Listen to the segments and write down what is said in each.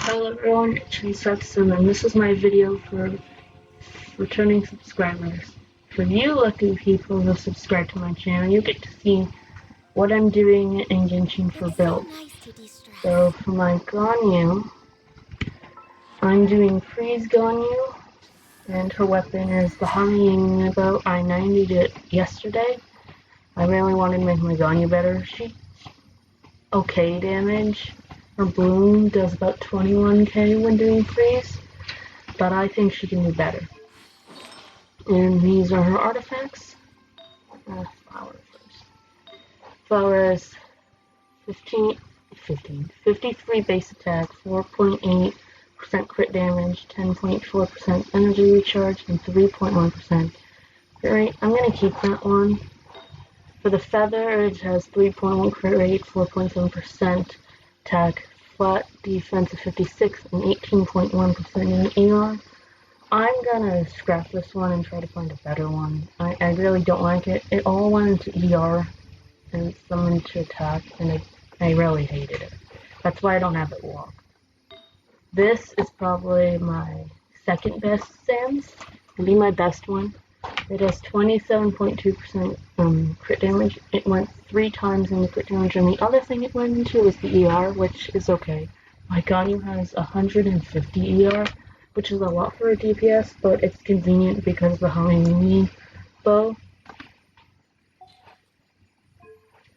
Hello everyone, it's Shinsatsu, and this is my video for returning subscribers. For you lucky people who subscribe to my channel, you get to see what I'm doing in Genshin for builds. So for my Ganyu, I'm doing Freeze Ganyu, and her weapon is the Hami Bow. I 90'd it yesterday. I really wanted to make my Ganyu better. She's okay damage. Her bloom does about 21k when doing freeze, but I think she can do better. And these are her artifacts. Flower first. Flower is 53 base attack, 4.8% crit damage, 10.4% energy recharge, and 3.1% crit rate. I'm going to keep that one. For the feather, it has 3.1 crit rate, 4.7% attack, flat defense of 56, and 18.1% in ER. I'm gonna scrap this one and try to find a better one. I really don't like it. It all went into ER and some into attack, and I really hated it. That's why I don't have it locked. This is probably my second best Sans. It'll be my best one. It has 27.2% crit damage. It went 3 times in the crit damage, and the other thing it went into was the ER, which is okay. My Ganyu has 150 ER, which is a lot for a DPS, but it's convenient because the Hami bow,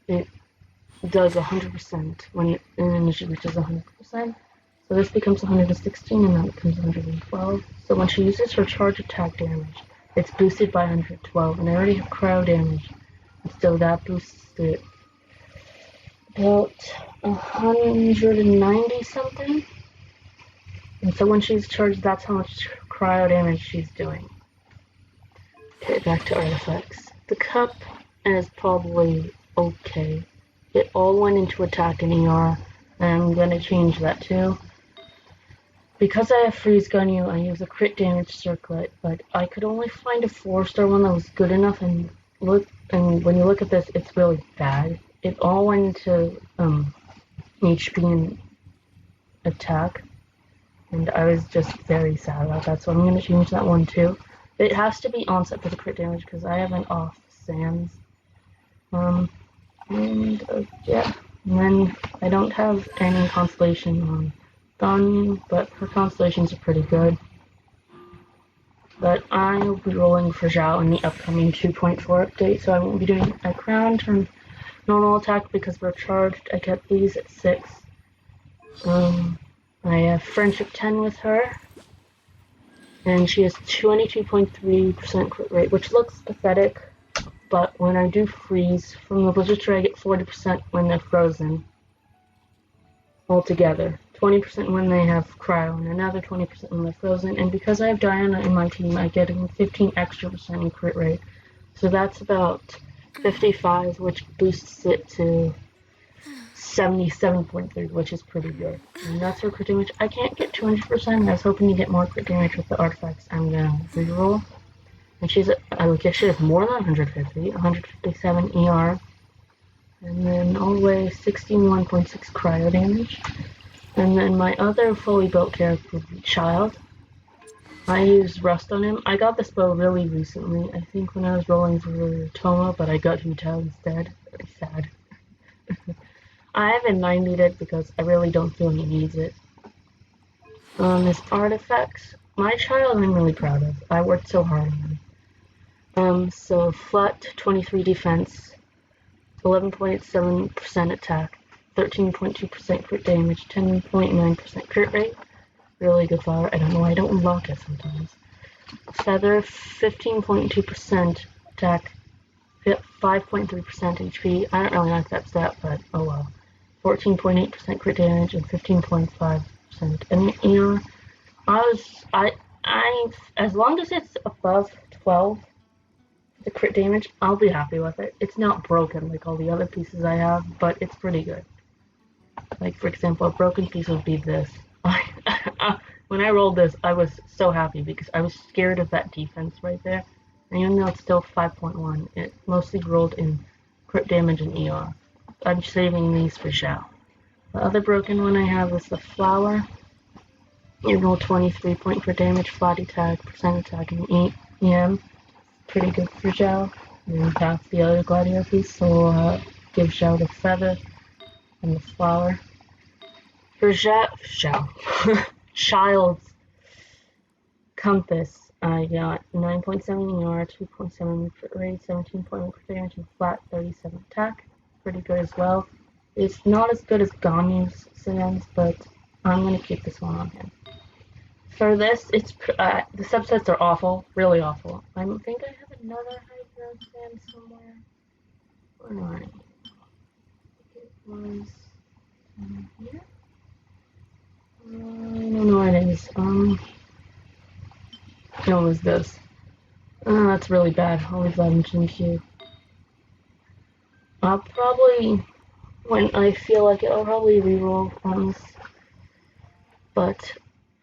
it does 100% when it initially reaches 100%. So this becomes 116 and that becomes 112. So when she uses her charge attack damage, it's boosted by 112, and I already have cryo damage, so that boosts it about 190 something. And so when she's charged, that's how much cryo damage she's doing. Okay, back to artifacts. The cup is probably okay. It all went into attack and ER, and I'm gonna change that too. Because I have Freeze Ganyu, I use a crit damage circlet, but I could only find a 4-star one that was good enough, and when you look at this, it's really bad. It all went into HP and attack, and I was just very sad about that, so I'm going to change that one too. It has to be onset for the crit damage, because I have an off Sans. Yeah. And then I don't have any constellation on Ganyu, but her constellations are pretty good. But I will be rolling for Zhao in the upcoming 2.4 update, so I won't be doing a crown turn normal attack because we're charged. I kept these at 6. I have Friendship 10 with her, and she has 22.3% crit rate, which looks pathetic, but when I do freeze from the Blizzard Tree, I get 40% when they're frozen altogether. 20% when they have cryo, and another 20% when they're frozen. And because I have Diana in my team, I get 15 extra percent in crit rate. So that's about 55, which boosts it to 77.3, which is pretty good. And that's her crit damage. I can't get 200%. I was hoping to get more crit damage with the artifacts. I'm gonna reroll. And I guess she has more than 150, 157 ER. And then all the way 61.6 cryo damage. And then my other fully built character would be Child. I used Rust on him. I got this bow really recently, I think when I was rolling for Toma, but I got Hu Tao instead. Very sad. I haven't 90'd it because I really don't feel he needs it. His artifacts, my Child I'm really proud of. I worked so hard on him. So flat 23 defense, 11.7% attack, 13.2% crit damage, 10.9% crit rate. Really good flower. I don't know why I don't unlock it sometimes. Feather, 15.2% attack, 5.3% HP. I don't really like that stat, but oh well. 14.8% crit damage and 15.5%. And as long as it's above 12, the crit damage, I'll be happy with it. It's not broken like all the other pieces I have, but it's pretty good. Like, for example, a broken piece would be this. When I rolled this, I was so happy because I was scared of that defense right there. And even though it's still 5.1, it mostly rolled in crit damage and ER. I'm saving these for Zhao. The other broken one I have is the flower. You roll 23 point for damage, flat attack, percent attack, and 8 EM. Pretty good for Zhao. And then pass the other Gladiator piece, so we'll give Zhao the feather and the flower. For Zhao, Child's Compass, I got 9.7 ER, 2.7 crit rate, 17 point crit damage, and flat 37 attack. Pretty good as well. It's not as good as Ganyu's Sinan's, but I'm gonna keep this one on him. For this, it's the subsets are awful, really awful. I think I have another Hydro Sand somewhere. Where am I? It was here. I don't know where it is. It was this. Oh, that's really bad. I'll leave that in GQ. I'll probably, when I feel like it, I'll probably reroll on this. But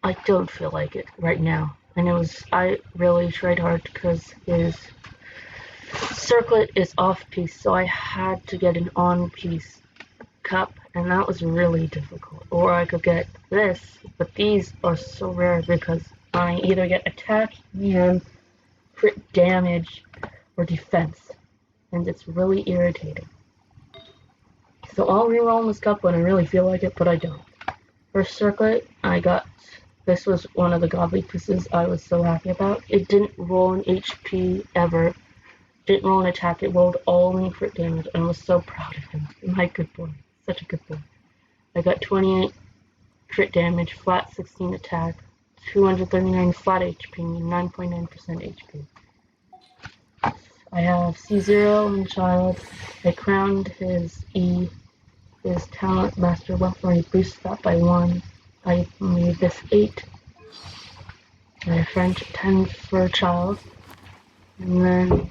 I don't feel like it right now. And I really tried hard because his circlet is off piece, so I had to get an on piece cup, and that was really difficult. Or I could get this, but these are so rare because I either get attack, EM, crit damage, or defense, and it's really irritating. So I'll reroll this cup when I really feel like it, but I don't. For circlet, this was one of the godly pieces I was so happy about. It didn't roll an HP ever, didn't roll an attack, it rolled all in crit damage, and I was so proud of him. My good boy, such a good boy. I got 28 crit damage, flat 16 attack, 239 flat HP, and 9.9% HP. I have C0 and Child. I crowned his his talent master weapon. I boosted that by 1. I made this 8. And I French 10 for Child. And then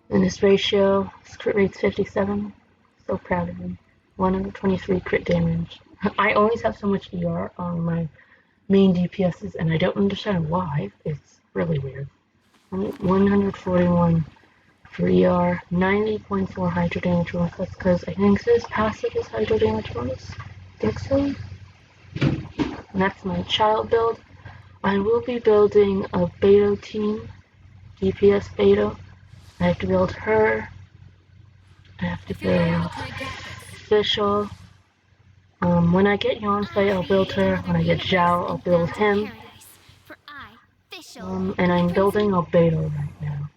in this ratio, his crit rate's 57. So proud of him. 123 crit damage. I always have so much ER on my main DPSs, and I don't understand why. It's really weird. 141 for ER, 90.4 Hydro damage bonus. That's because I think his passive is Hydro damage bonus. I think so. And that's my Child build. I will be building a Beto team, DPS Beto. I have to build her. I have to build Fischl. When I get Yonsei, I'll build her. When I get Zhao, I'll build him. And I'm building a Beto right now.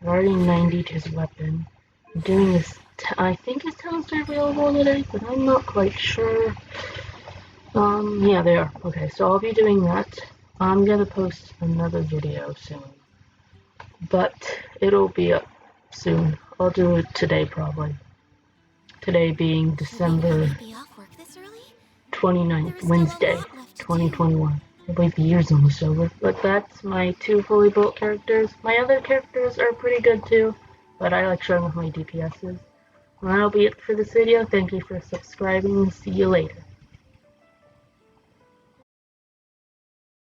I've already 90'd his weapon. I'm doing this. I think his talents are available today, but I'm not quite sure. Yeah, they are. Okay, so I'll be doing that. I'm gonna post another video soon, but it'll be up soon. I'll do it today probably. Today being December 29th, Wednesday, 2021. I believe the year's almost over. But that's my 2 fully built characters. My other characters are pretty good too, but I like showing off my DPSs. And that'll be it for this video. Thank you for subscribing, and see you later.